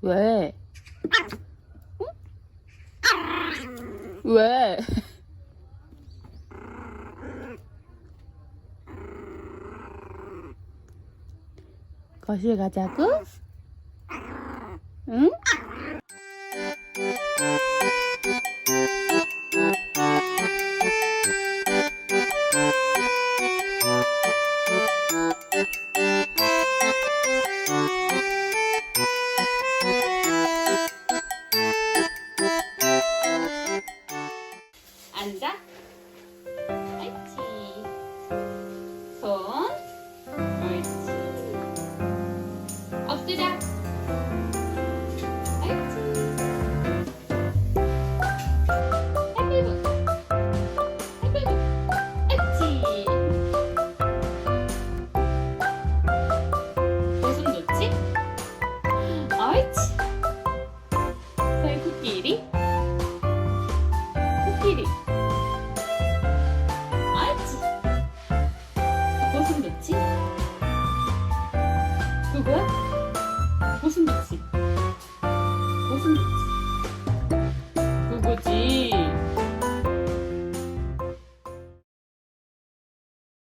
왜? 응? 왜? 거실 가자고? 응? 앉아. 옳지. 손. 옳지. 엎드려. 옳지. 해피브. 해피브. 옳지. 무슨 놓지? 옳지. 손 코끼리. 코끼리. 옳지. 무슨 놓지? 그거야? 무슨 놓지?